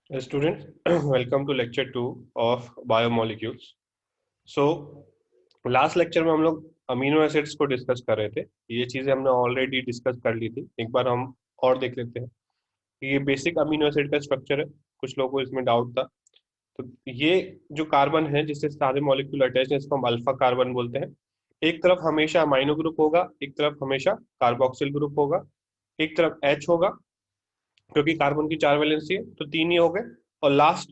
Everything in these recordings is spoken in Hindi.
Students, welcome to lecture 2 of biomolecules. So, last lecture में हम लोग अमीनो एसिड्स को डिस्कस कर रहे थे। ये चीजें हमने ऑलरेडी डिस्कस कर ली थी। एक बार हम और देख लेते हैं कि ये बेसिक अमीनो एसिड का स्ट्रक्चर है। कुछ लोगों को इसमें डाउट था। तो ये जो कार्बन है जिससे सारे मॉलिक्यूल अटैच है इसको हम अल्फा कार्बन बोलते हैं। एक तरफ हमेशा अमाइनो ग्रुप होगा, एक तरफ हमेशा कार्बोक्सिल ग्रुप होगा, एक तरफ एच होगा क्योंकि कार्बन की चार वैलेंसी है तो तीन ही हो गए। और लास्ट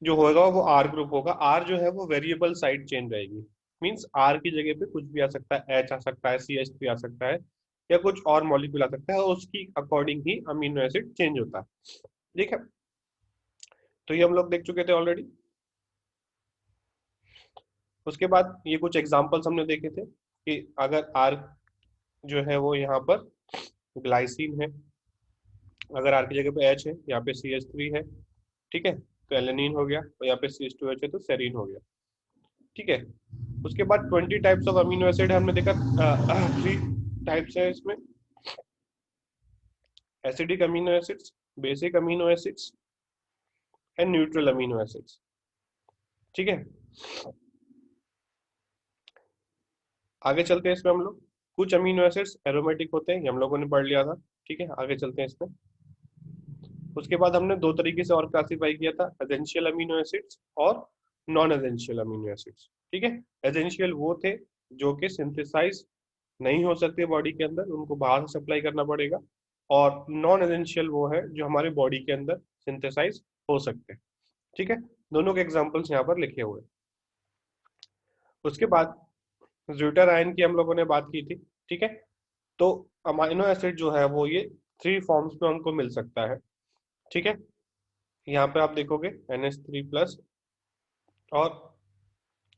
जो होगा वो आर ग्रुप होगा। आर जो है वो वेरिएबल साइड चेन रहेगी। मींस आर की जगह पे कुछ भी आ सकता है, एच आ सकता है, सी एच थ्री आ सकता है, या कुछ और मॉलिक्यूल आ सकता है और उसकी अकॉर्डिंग ही अमीनो एसिड चेंज होता है। ठीक है, तो ये हम लोग देख चुके थे ऑलरेडी। उसके बाद ये कुछ एग्जांपल्स हमने देखे थे कि अगर आर जो है वो यहाँ पर ग्लाइसिन है, अगर आर की जगह पे एच है, यहाँ पे सी एच थ्री है, ठीक है, तो एलेनिन हो गया, और यहाँ पे सी एच टू एच है तो सेरीन हो गया। ठीक है, उसके बाद 20 टाइप्स ऑफ अमीनो एसिड हमने देखा। 3 टाइप्स है इसमें: acidic amino acids, basic amino acids and neutral amino acids. ठीक है, आगे चलते हैं इसमें हम लोग। कुछ अमीनो एसिड्स एरोमेटिक होते हैं, ये हम लोगों ने पढ़ लिया था। ठीक है, आगे चलते हैं इसमें। उसके बाद हमने दो तरीके से और क्लासिफाई किया था, एसेंशियल अमीनो एसिड्स और नॉन एसेंशियल अमीनो एसिड्स। ठीक है, एसेंशियल वो थे जो कि सिंथेसाइज नहीं हो सकते बॉडी के अंदर, उनको बाहर से सप्लाई करना पड़ेगा। और नॉन एसेंशियल वो है जो हमारे बॉडी के अंदर सिंथेसाइज हो सकते हैं। ठीक है, दोनों के एग्जांपल्स यहाँ पर लिखे हुए हैं। उसके बाद ज्यूटर आयन की हम लोगों ने बात की थी। ठीक है, तो अमाइनो एसिड जो है वो ये 3 फॉर्म्स में हमको मिल सकता है। ठीक है, यहाँ पे आप देखोगे NH3+ और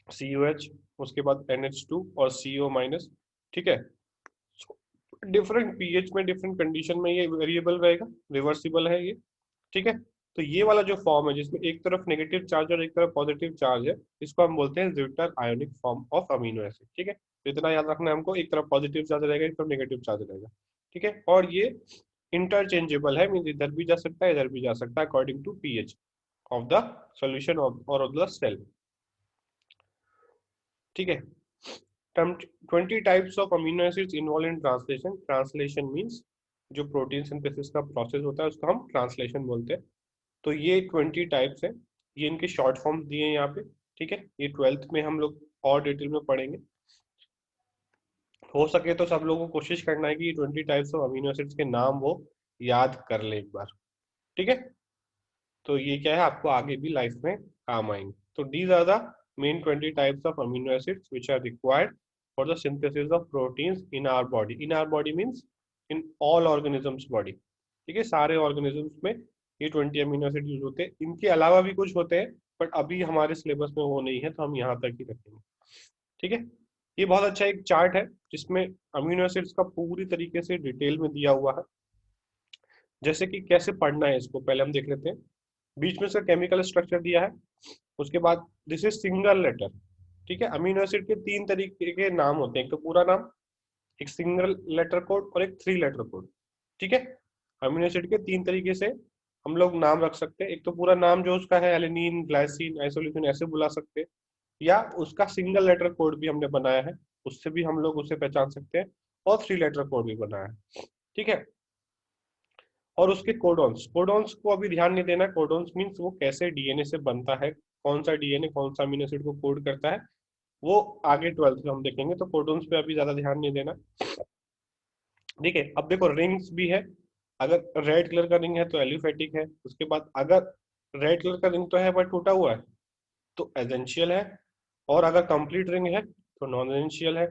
COH, उसके बाद NH2 और CO-। ठीक है, डिफरेंट पीएच में डिफरेंट कंडीशन में ये वेरिएबल रहेगा, रिवर्सिबल है ये। ठीक है, तो ये वाला जो फॉर्म है जिसमें एक तरफ नेगेटिव चार्ज और एक तरफ पॉजिटिव चार्ज है, इसको हम बोलते हैं zwitter ionic form of amino acid. ठीक है, तो इतना याद रखना है हमको, एक तरफ पॉजिटिव चार्ज रहेगा, एक तरफ नेगेटिव चार्ज रहेगा। ठीक है, और ये इंटरचेंजेबल है, मीन इधर भी जा सकता है इधर भी जा सकता है according to pH of the solution और ऑफ द सेल। ठीक है, 20 types of amino acids involve in translation. Translation means जो प्रोटीन सिंथेसिस का प्रोसेस होता है उसको हम ट्रांसलेशन बोलते हैं। तो ये 20 टाइप्स हैं, ये इनके शॉर्ट फॉर्म दिए हैं यहाँ पे। ठीक है, ये 12th में हम लोग और डिटेल में पढ़ेंगे। हो सके तो सब लोगों को कोशिश करना है कि ये 20 टाइप्स ऑफ अमीनो एसिड्स के नाम वो याद कर ले एक बार। ठीक है, तो ये क्या है, आपको आगे भी लाइफ में काम आएंगे। तो these are the main 20 types of amino acids which are required for the synthesis of proteins in our body. In our body means in all organisms body. ठीक है, सारे ऑर्गेनिजम्स में ये 20 अमीनो एसिड यूज होते हैं। इनके अलावा भी कुछ होते हैं बट अभी हमारे सिलेबस में वो नहीं है तो हम यहाँ तक ही रखेंगे। ठीक है, ये बहुत अच्छा एक चार्ट है जिसमें अमीनो एसिड्स का पूरी तरीके से डिटेल में दिया हुआ है। जैसे कि कैसे पढ़ना है इसको पहले हम देख लेते हैं। बीच में इसका केमिकल स्ट्रक्चर दिया है। उसके बाद दिस इज सिंगल लेटर। ठीक है, अमीनो एसिड के 3 तरीके के नाम होते हैं, एक तो पूरा नाम, एक सिंगल लेटर कोड और एक 3 लेटर कोड। ठीक है, अमीनो एसिड के 3 तरीके से हम लोग नाम रख सकते हैं। एक तो पूरा नाम जो उसका है, एलेनिन, ग्लाइसिन, आइसोल्यूसिन, ऐसे बुला सकते हैं, या उसका सिंगल लेटर कोड भी हमने बनाया है, उससे भी हम लोग उसे पहचान सकते हैं, और 3 लेटर कोड भी बनाया है। ठीक है, और उसके कोडॉन्स, कोडॉन्स को अभी ध्यान नहीं देना। कोडॉन्स मीन्स वो कैसे डीएनए से बनता है, कौन सा डीएनए कौन सा अमीनो एसिड को कोड करता है, वो आगे 12th में हम देखेंगे, तो कोडॉन्स पे अभी ज्यादा ध्यान नहीं देना। ठीक है, अब देखो रिंग्स भी है। अगर रेड कलर का रिंग है तो एलिफेटिक है। उसके बाद अगर रेड कलर का रिंग तो है बट टूटा हुआ है तो एसेंशियल है, और अगर कंप्लीट रिंग है तो नॉन एसेंशियल है।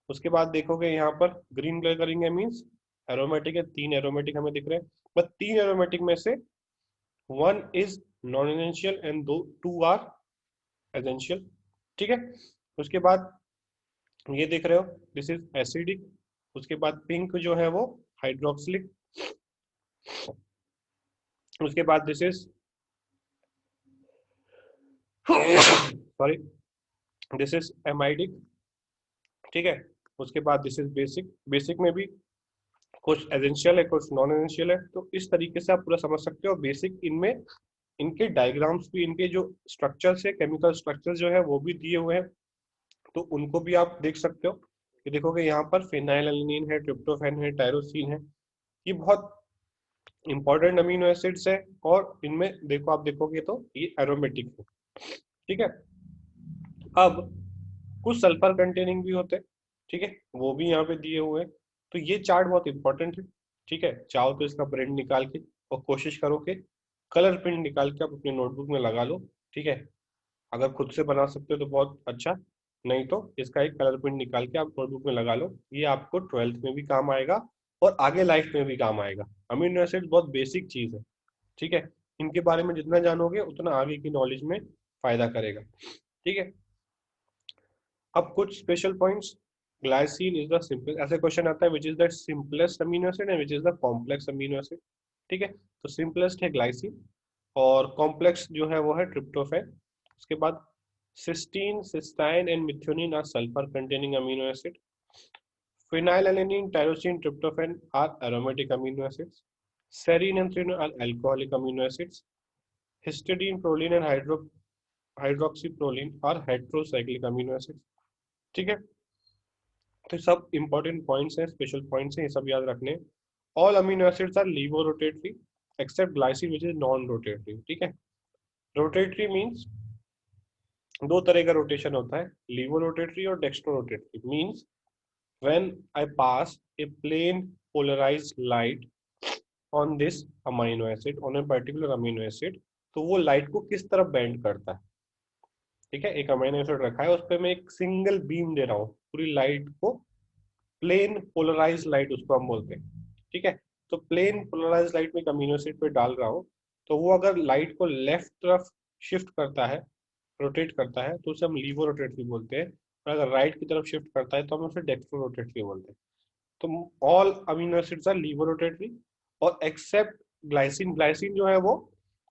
उसके बाद देखोगे यहाँ पर ग्रीन कलर का रिंग है मीन्स एरोमेटिक है। 3 एरोमेटिक हमें दिख रहे हैं, बट 3 एरोमेटिक में से 1 is non essential and 2 are essential. ठीक है, उसके बाद ये देख रहे हो, दिस इज एसिडिक। उसके बाद पिंक जो है वो हाइड्रोक्सिलिक। उसके बाद this is sorry, this is amidic. ठीक है, उसके बाद दिस इज बेसिक। बेसिक में भी कुछ एसेंशियल है कुछ नॉन एसेंशियल है, तो इस तरीके से आप पूरा समझ सकते हो। बेसिक इनमें इनके डायग्राम्स भी, इनके जो स्ट्रक्चर्स है, केमिकल स्ट्रक्चर जो है वो भी दिए हुए हैं, तो उनको भी आप देख सकते हो। कि देखोगे यहाँ पर फिनाइलएलनिन है, ट्रिप्टोफैन है, टायरोसिन है, ये बहुत इंपॉर्टेंट अमीनो एसिड्स है। और इनमें देखो, आप देखोगे तो ये एरोमेटिक है, ठीक है। अब कुछ सल्फर कंटेनिंग भी होते हैं, ठीक है, वो भी यहाँ पे दिए हुए हैं। तो ये चार्ट बहुत इंपॉर्टेंट है, ठीक है। चाहो तो इसका प्रिंट निकाल के, और कोशिश करो कि कलर प्रिंट निकाल के आप अपने नोटबुक में लगा लो, ठीक है। अगर खुद से बना सकते हो तो बहुत अच्छा, नहीं तो इसका एक कलर प्रिंट निकाल के आप नोटबुक में लगा लो। ये आपको 12th में भी काम आएगा और आगे लाइफ में भी काम आएगा। अमीनो एसिड बहुत बेसिक चीज है, ठीक है। इनके बारे में जितना जानोगे उतना आगे की नॉलेज में फायदा करेगा, ठीक है। अब कुछ special points. Glycine is the simple, ऐसे क्वेश्चन आता है which is the simplest amino acid and which is the complex amino acid, ठीक है। तो सिंपलेस्ट है ग्लाइसिन, और कॉम्प्लेक्स जो है वो है ट्रिप्टोफैन। उसके बाद cysteine, cystine and methionine are sulphur containing amino acid. Phenylalanine, tyrosine, tryptophan are aromatic amino acids. Serine and threonine are alcoholic amino acids. Histidine, proline and hydroxyproline are heterocyclic amino acids. ठीक है, तो सब इंपॉर्टेंट पॉइंट्स हैं, स्पेशल पॉइंट्स हैं, ये सब याद रखने। All amino acids are laevo rotatory except glycine which is non rotatory, ठीक है। रोटेटरी मीन्स दो तरह का रोटेशन होता है, लीवो रोटेटरी और dextro rotatory. Means when I pass a plain polarized light on this amino acid, on a particular amino acid, तो वो लाइट को किस तरफ बेंड करता है, ठीक है। एक अमीनो एसिड रखा है, उस पर मैं एक सिंगल बीम दे रहा हूँ, पूरी लाइट को प्लेन पोलराइज लाइट उसको हम बोलते हैं, ठीक है। तो प्लेन पोलराइज लाइट में एक अमीनो एसिड पे डाल रहा हूँ, तो वो अगर लाइट को लेफ्ट तरफ शिफ्ट करता है, रोटेट करता है, तो उसे हम लीवो रोटेटरी बोलते हैं। और अगर राइट की तरफ शिफ्ट करता है तो हम उसे डेक्स्ट्रो रोटेटरी बोलते हैं। तो all amino acids are laevo rotatory, और एक्सेप्ट ग्लाइसिन। ग्लाइसिन जो है वो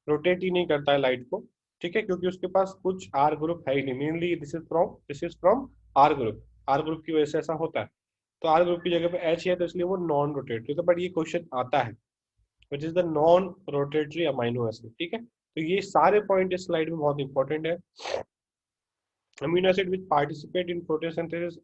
रोटेट ही नहीं करता है लाइट को, ठीक है, क्योंकि उसके पास कुछ आर ग्रुप है ही नहीं। Mainly this is from R group, R group की वजह से ऐसा होता है। तो आर ग्रुप की जगह पे एच है, तो इसलिए वो नॉन रोटेटरी। तो बट ये क्वेश्चन आता है which is the non rotatory amino acid, ठीक है। तो ये सारे पॉइंट इस स्लाइड में बहुत इंपॉर्टेंट है। Amino acid which participate in protein synthesis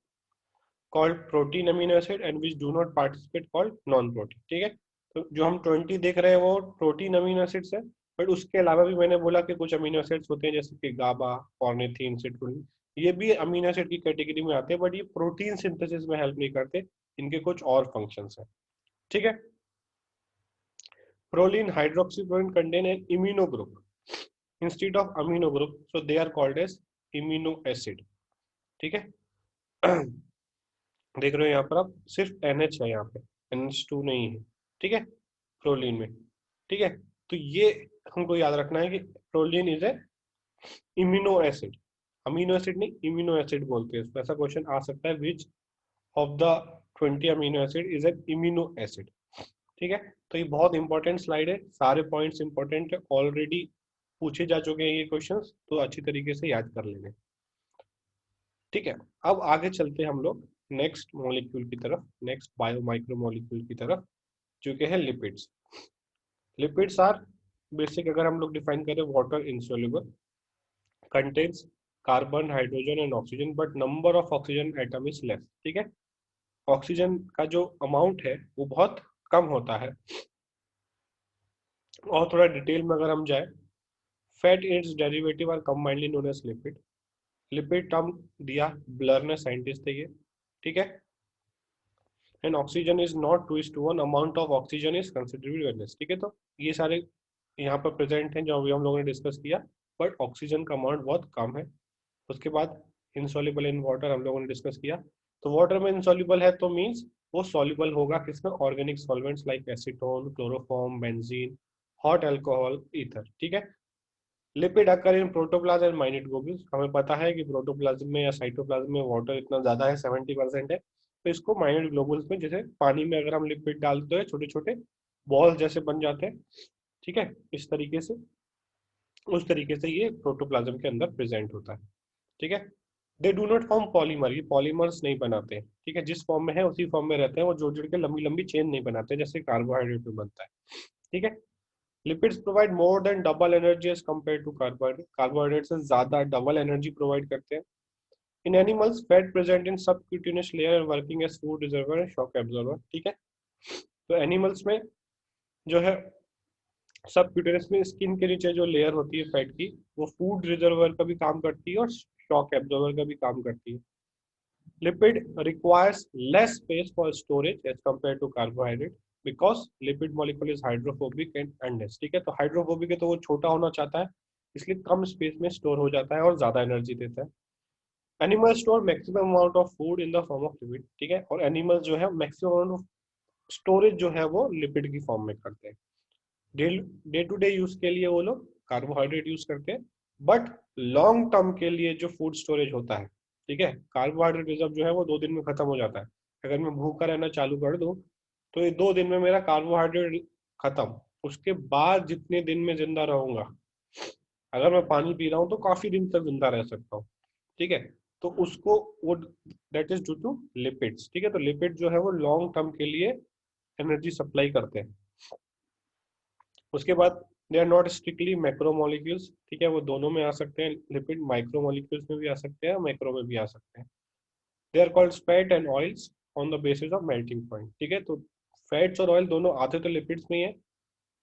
called protein amino acid and which do not participate called non protein, ठीक है। तो जो हम 20 देख रहे हैं वो प्रोटीन अमीनो एसिड्स है, बट उसके अलावा भी मैंने बोला कि कुछ अमीनो एसिड्स होते हैं जैसे कि गाबा, ऑर्निथिन, सिट्रुलिन, ये भी अमीनो एसिड की कैटेगरी में आते हैं, बट ये प्रोटीन सिंथेसिस में हेल्प नहीं करते, इनके कुछ और फंक्शंस हैं, ठीक है। Proline, hydroxyproline contain an immuno group instead of amino group, so they are called as immuno acid, ठीक है। देख रहे हो यहाँ पर आप, सिर्फ NH है यहाँ पे, NH2 नहीं है, ठीक है, प्रोलीन में, ठीक है। तो ये हमको याद रखना है कि proline is a immuno acid, amino acid नहीं, इम्यूनो एसिड बोलते हैं इसको। ऐसा क्वेश्चन आ सकता है, which of the 20 amino acid is a immuno acid, ठीक है। तो ये बहुत इंपॉर्टेंट स्लाइड है, सारे पॉइंट्स इंपॉर्टेंट है, ऑलरेडी पूछे जा चुके हैं ये क्वेश्चंस, तो अच्छी तरीके से याद कर लेंगे, ठीक है। अब आगे चलते हैं हम लोग नेक्स्ट मॉलिक्यूल की तरफ, नेक्स्ट बायो माइक्रो मॉलिक्यूल की तरफ, जो कि है लिपिड्स। लिपिड्स आर बेसिक, अगर हम लोग डिफाइन करें, water insoluble, contains carbon, hydrogen and oxygen, but number of oxygen atom is less, ठीक है। ऑक्सीजन का जो अमाउंट है वो बहुत कम होता है। और थोड़ा डिटेल में अगर हम जाए, fat its derivative are combinedly known as lipid. Lipid term दिया ब्लर ने, साइंटिस्ट है ये, ठीक है। And oxygen is not 2:1, amount of oxygen is considerable, ठीक है। तो ये सारे यहाँ पर प्रेजेंट हैं जो अभी हम लोगों ने डिस्कस किया, बट ऑक्सीजन का अमाउंट बहुत कम है। उसके बाद इनसॉल्युबल इन वाटर हम लोगों ने डिस्कस किया। तो वाटर में इनसॉल्युबल है तो मीन्स वो सॉल्युबल होगा किसमें, organic solvents like acetone, chloroform, benzene, hot alcohol, ether, ठीक है। Lipid occur in protoplasm and minute globules, हमें पता है कि प्रोटोप्लाज्म में या साइटोप्लाज्म में वाटर इतना ज्यादा है, 70% है। तो इसको माइन्यूट ग्लोब्यूल्स में, जैसे पानी में अगर हम लिपिड डालते हैं, छोटे छोटे बॉल जैसे बन जाते हैं, ठीक है, इस तरीके से, उस तरीके से ये प्रोटोप्लाज्म के अंदर प्रेजेंट होता है, ठीक है। They do not form polymer, ये पॉलीमर्स नहीं बनाते हैं, ठीक है। जिस फॉर्म में है उसी फॉर्म में रहते हैं, वो जोड़ जोड़ के लंबी लंबी चेन नहीं बनाते जैसे कार्बोहाइड्रेट में बनता है, ठीक है। Lipids provide more than double energy as compare to carbohydrate, carbohydrate से ज्यादा डबल एनर्जी प्रोवाइड करते हैं। In animals fat present in subcutaneous layer and working as food reservoir and shock absorber. ठीक है, तो एनिमल्स में जो है सबक्यूटेनियस में स्किन के नीचे जो लेयर होती है फैट की, वो फूड रिजर्वर का भी काम करती है और शॉक एब्जॉर्बर का भी काम करती है। Lipid requires less space for storage as compare to carbohydrate because lipid molecule is hydrophobic and undense. ठीक है, तो हाइड्रोफोबिक है तो वो छोटा होना चाहता है, इसलिए कम स्पेस में स्टोर हो जाता है और ज्यादा एनर्जी देता है। Animal store maximum amount of food in the form of lipid. ठीक है, और एनिमल जो है मैक्सिमम अमाउंट ऑफ स्टोरेज जो है वो लिपिड की फॉर्म में करते हैं। डे टू डे यूज के लिए वो लोग कार्बोहाइड्रेट यूज करते हैं, बट लॉन्ग टर्म के लिए जो फूड स्टोरेज होता है, ठीक है, कार्बोहाइड्रेट रिजर्व जो है वो 2 दिन में खत्म हो जाता है। अगर मैं भूखा रहना चालू कर दूं तो ये 2 दिन में मेरा कार्बोहाइड्रेट खत्म। उसके बाद जितने दिन में जिंदा रहूंगा, अगर मैं पानी पी रहा हूँ तो काफी दिन तक जिंदा रह सकता हूँ। ठीक है, तो उसको वो that is due to lipids. ठीक है, तो लिपिड जो है वो लॉन्ग टर्म के लिए एनर्जी सप्लाई करते हैं। उसके बाद they are not strictly macromolecules. ठीक है, वो दोनों में आ सकते हैं, लिपिड माइक्रोमोलिक्यूल्स में भी आ सकते हैं, मैक्रो में भी आ सकते हैं। They are called fat and oils on the basis of melting point. ठीक है, तो फैट्स और ऑयल दोनों आते तो लिपिड्स में ही है,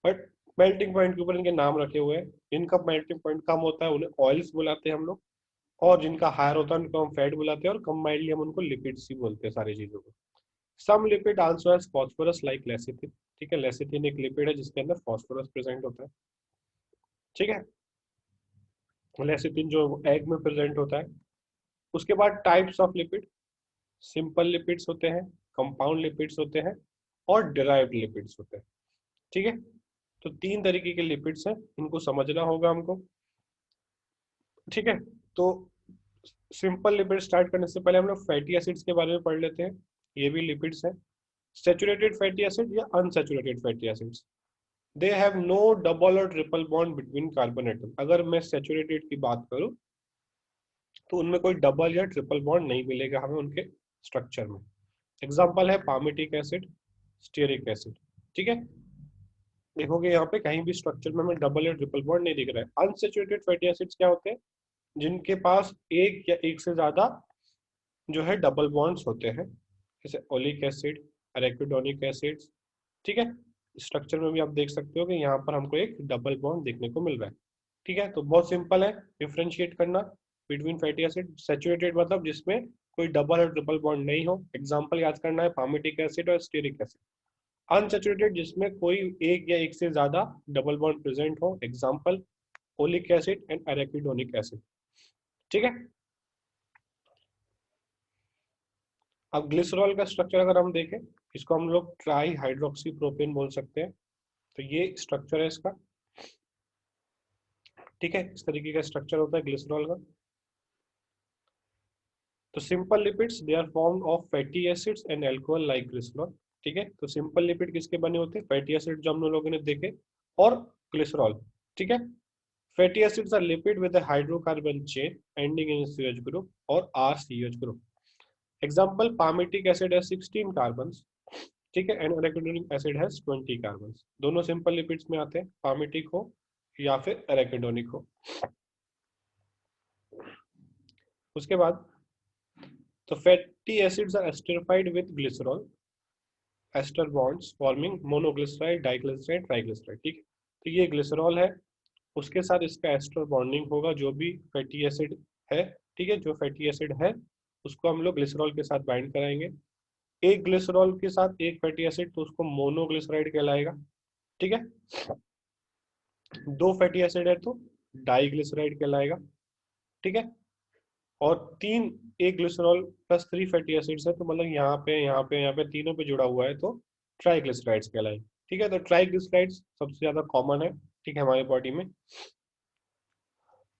बट मेल्टिंग पॉइंट के ऊपर इनके नाम रखे हुए हैं। जिनका मेल्टिंग पॉइंट कम होता है उन्हें ऑयल्स बुलाते हैं हम लोग, और जिनका हायर होता है उनको हम फैट बुलाते हैं, और कंबाइंडली हम उनको लिपिड्स ही बोलते हैं सारी चीजों को। Some lipid also has phosphorus like lecithin. ठीक है, लेसिथिन एक लिपिड है जिसके अंदर फास्फोरस प्रेजेंट होता है। ठीक है, लेसिथिन जो एग में प्रेजेंट होता है। उसके बाद types of lipid, simple lipids होते हैं, कंपाउंड लिपिड्स होते हैं, और डिराइव्ड लिपिड्स होते हैं। ठीक है, तो 3 तरीके के लिपिड्स हैं, इनको समझना होगा हमको। ठीक है, तो सिंपल लिपिड स्टार्ट करने से पहले हम लोग फैटी एसिड्स के बारे में पढ़ लेते हैं। ये भी लिपिड्स हैं। सैचुरेटेड फैटी एसिड या unsaturated fatty acids, they have no double और triple bond between carbon atom. अगर मैं सैचुरेटेड की बात करूं तो उनमें कोई डबल या ट्रिपल बॉन्ड नहीं मिलेगा हमें उनके स्ट्रक्चर में। एग्जाम्पल है पामिटिक एसिड, स्टीयरिक एसिड। ठीक है, देखोगे यहाँ पे कहीं भी स्ट्रक्चर में हमें डबल या ट्रिपल बॉन्ड नहीं दिख रहा है। अनसैचुरेटेड फैटी एसिड्स क्या होते हैं? जिनके पास एक या एक से ज्यादा जो है डबल बॉन्ड्स होते हैं, जैसे ओलिक एसिड, एराकिडोनिक एसिड। ठीक है, स्ट्रक्चर में भी आप देख सकते हो कि यहाँ पर हमको एक डबल बॉन्ड देखने को मिल रहा है। ठीक है, तो बहुत सिंपल है डिफ्रेंशिएट करना बिटवीन फैटी एसिड। सैचुरेटेड मतलब जिसमें कोई डबल और ट्रिपल बॉन्ड नहीं हो। एग्जांपल याद करना है पामिटिक एसिड और स्टीरिक एसिड। अनसैचुरेटेड जिसमें कोई एक या एक से ज्यादा डबल बॉन्ड प्रेजेंट हो। Example oleic acid and arachidonic acid. ठीक है, अब ग्लिसरॉल का स्ट्रक्चर अगर हम देखें, इसको हम लोग ट्राई हाइड्रोक्सी प्रोपेन बोल सकते हैं। तो ये स्ट्रक्चर है इसका। ठीक है, इस तरीके का स्ट्रक्चर होता है ग्लिसरॉल का। तो simple lipids they are formed of fatty acids and alcohol like glycerol. ठीक है, तो सिंपल लिपिड किसके बने होते हैं? फैटी एसिड जो हम लोगों ने देखे, और ग्लिसरॉल। ठीक है, fatty acids are lipid with a hydrocarbon chain ending in CH group or RCH group. Example, palmitic acid has 16 carbons. ठीक है, and arachidonic acid has 20 carbons. दोनों सिंपल लिपिड्स में आते हैं, पामिटिक हो या फिर एराकिडोनिक हो। उसके बाद तो fatty acids are esterified with glycerol ester bonds forming monoglyceride, diglyceride, triglyceride. ठीक है, तो ये ग्लिसरॉल है, उसके साथ इसका एस्टर बॉन्डिंग होगा जो भी फैटी एसिड है। ठीक है, जो फैटी एसिड है उसको हम लोग ग्लिसरॉल के साथ बाइंड कराएंगे। एक ग्लिसरॉल के साथ एक फैटी एसिड तो उसको मोनोग्लिसराइड कहलाएगा। ठीक है, 2 फैटी एसिड है तो डाइग्लिसराइड कहलाएगा। ठीक है, और 3 एक ग्लिसरॉल प्लस 3 फैटी एसिड्स है तो मतलब यहाँ पे तीनों पे जुड़ा हुआ है तो ट्राइग्लिसराइड्स कहलाएंगे। ठीक है, तो ट्राइग्लिसराइड्स सबसे ज्यादा कॉमन है, ठीक है, हमारी बॉडी में।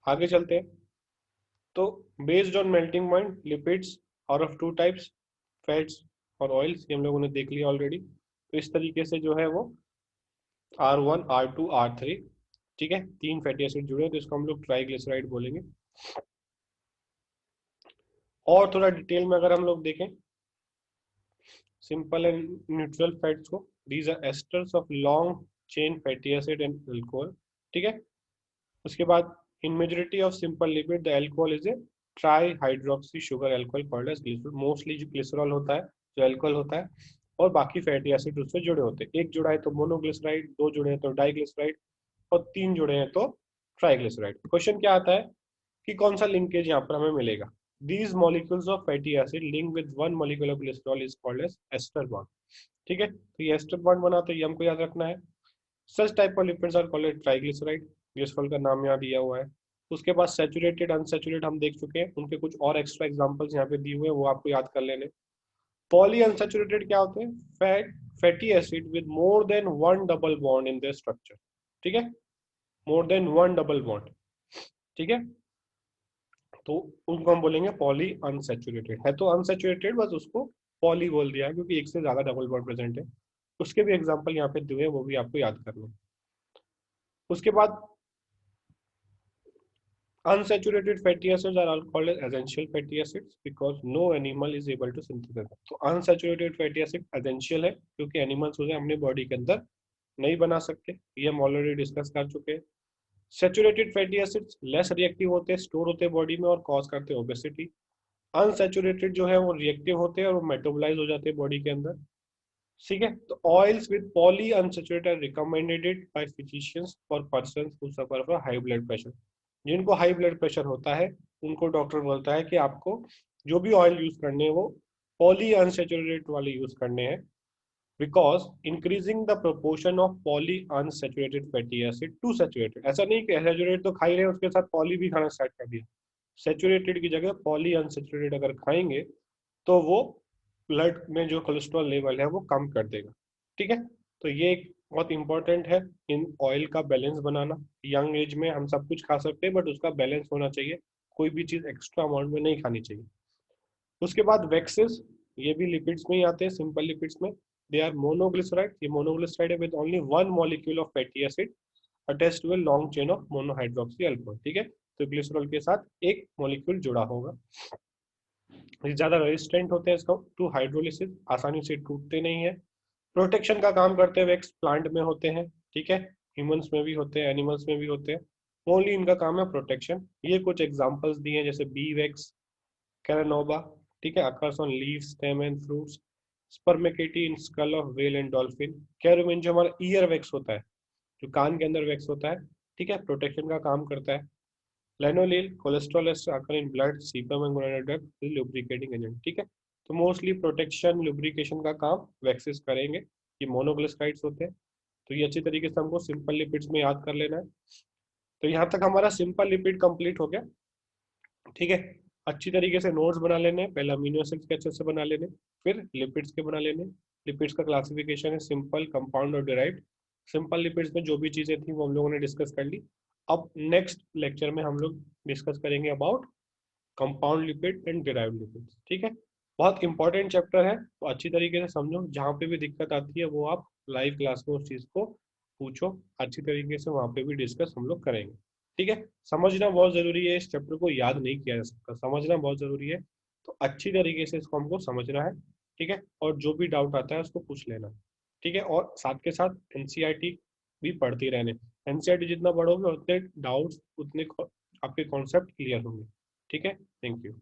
आगे चलते हैं। तो based on melting point lipids are of 2 types, fats और ऑयल्स, ये हम लोगों ने देख लिया ऑलरेडी। तो इस तरीके से जो है वो R1, R2, R3। ठीक है, 3 फैटी एसिड जुड़े हैं तो इसको हम लोग ट्राइग्लिसराइड बोलेंगे। और थोड़ा डिटेल में अगर हम लोग देखें सिंपल एंड न्यूट्रल फैट्स को, these are esters of long chain fatty acid and alcohol, ठीक है। उसके बाद in majority of simple lipid the alcohol is a trihydroxy sugar alcohol called as glycerol. Mostly जो ग्लिसरॉल होता है, जो अल्कोहल होता है, और बाकी फैटी एसिड उससे जुड़े होते हैं। एक जुड़ा है तो मोनोग्लिसराइड, दो जुड़े हैं तो डाइग्लिसराइड, और तीन जुड़े हैं तो ट्राइग्लिसराइड। क्वेश्चन क्या आता है कि कौन सा लिंकेज यहाँ पर हमें मिलेगा। These molecules of fatty acid linked with one molecule of glycerol is called as ester bond, ठीक है। तो ये एस्टर बॉन्ड बनाते हैं, ये हमको याद रखना है। Such type of lipids are called triglyceride, glycerol का नाम यहाँ दिया हुआ है। उसके बाद सैचुरेटेड अनसैचुरेटेड हम देख चुके हैं, उनके कुछ और एक्स्ट्रा एग्जांपल्स यहाँ पे दिए हुए हैं, वो आपको याद कर लेने। पॉली अनसैचुरेटेड क्या होते हैं, fatty acid with more than one double bond in their structure, ठीक है, more than one double bond, ठीक है। तो उनको हम बोलेंगे पॉली अनसैचुरेटेड है, तो अनसैचुरेटेड बस उसको पॉली बोल दिया है क्योंकि एक से ज्यादा डबल बॉन्ड प्रेजेंट है। उसके भी एग्जांपल यहाँ पे दिए हैं, वो भी आपको याद करना। उसके बाद unsaturated fatty acids are all called as essential fatty acids because no animal is able to synthesize them। तो unsaturated fatty acid essential है क्योंकि एनिमल्स उसे अपने बॉडी के अंदर नहीं बना सकते, ये हम ऑलरेडी डिस्कस कर चुके हैं। Saturated fatty acids less reactive होते हैं, स्टोर होते हैं बॉडी में और कॉज करते हैं ओबेसिटी। अनसैचुरेटेड जो है वो रिएक्टिव होते हैं और वो मेटाबोलाइज हो जाते हैं बॉडी के अंदर, ठीक है। तो oils with polyunsaturated are recommended by physicians for persons who suffer from high blood pressure. जिनको हाई ब्लड प्रेशर होता है उनको डॉक्टर बोलता है कि आपको जो भी ऑयल यूज करने हैं वो पॉली अनसैचुरेटेड वाले यूज करने हैं, because increasing the proportion of poly unsaturated fatty acid to saturated. ऐसा नहीं कि सैचुरेटेड तो खा ही रहे हैं उसके साथ पॉली भी खाना स्टार्ट कर दिया, सैचुरेटेड की जगह पॉली अनसैचुरेटेड अगर खाएंगे तो वो ब्लड में जो कोलेस्ट्रॉल लेवल है वो कम कर देगा, ठीक है। तो ये एक बहुत इंपॉर्टेंट है इन ऑयल का बैलेंस बनाना। यंग एज में हम सब कुछ खा सकते हैं बट उसका बैलेंस होना चाहिए, कोई भी चीज एक्स्ट्रा अमाउंट में नहीं खानी चाहिए। उसके बाद वैक्सेस, ये भी लिपिड्स में ही आते हैं, सिंपल लिपिड्स में। दे आर मोनोग्लिसराइड, ये मोनोग्लिसराइड है with only one molecule of fatty acid attached to a long chain of monohydroxy alcohol, ठीक है। तो ग्लिसरॉल के साथ एक मॉलिक्यूल जुड़ा होगा। ये ज्यादा रेजिस्टेंट होते हैं इसको टू हाइड्रोलिसिस, आसानी से टूटते नहीं है। प्रोटेक्शन का काम करते हैं, वैक्स प्लांट में होते हैं, ठीक है, ह्यूमंस में भी होते हैं, एनिमल्स में भी होते हैं। ओनली इनका काम है प्रोटेक्शन। ये कुछ एग्जांपल्स दिए हैं जैसे बी वैक्स, कैरानोबा, ठीक है, occurs on leave stem and fruits, spermaceti in skull of whale and dolphin, cerumen जो हमारा ईयर वैक्स होता है, जो कान के अंदर वैक्स होता है, ठीक है, प्रोटेक्शन का काम करता है। Lanolin cholesterol occur in blood, sebum and gonadotropin lubricating agent, ठीक है। तो मोस्टली प्रोटेक्शन लुब्रिकेशन का काम वैक्सेस करेंगे, ये मोनोग्लिसराइड्स होते हैं। तो ये अच्छी तरीके से हमको सिंपल लिपिड्स में याद कर लेना है। तो यहाँ तक हमारा सिंपल लिपिड कंप्लीट हो गया, ठीक है। अच्छी तरीके से नोट्स बना लेने, पहले अमीनो एसिड्स के अच्छे से बना लेने, फिर लिपिड्स के बना लेने। लिपिड्स का क्लासिफिकेशन है सिंपल, कंपाउंड और डिराइव्ड। सिंपल लिपिड्स में जो भी चीजें थी वो हम लोगों ने डिस्कस कर ली। अब नेक्स्ट लेक्चर में हम लोग डिस्कस करेंगे about compound lipid and derived lipids, ठीक है। बहुत इंपॉर्टेंट चैप्टर है, तो अच्छी तरीके से समझो, जहाँ पे भी दिक्कत आती है वो आप लाइव क्लास में उस चीज को पूछो, अच्छी तरीके से वहाँ पे भी डिस्कस हम लोग करेंगे, ठीक है। समझना बहुत जरूरी है, इस चैप्टर को याद नहीं किया जा सकता, समझना बहुत जरूरी है। तो अच्छी तरीके से इसको हमको समझना है, ठीक है, और जो भी डाउट आता है उसको पूछ लेना, ठीक है। और साथ के साथ एनसीईआरटी भी पढ़ती रहने, एनसीईआरटी जितना पढ़ोगे उतने डाउट्स, उतने आपके कॉन्सेप्ट क्लियर होंगे, ठीक है। Thank you.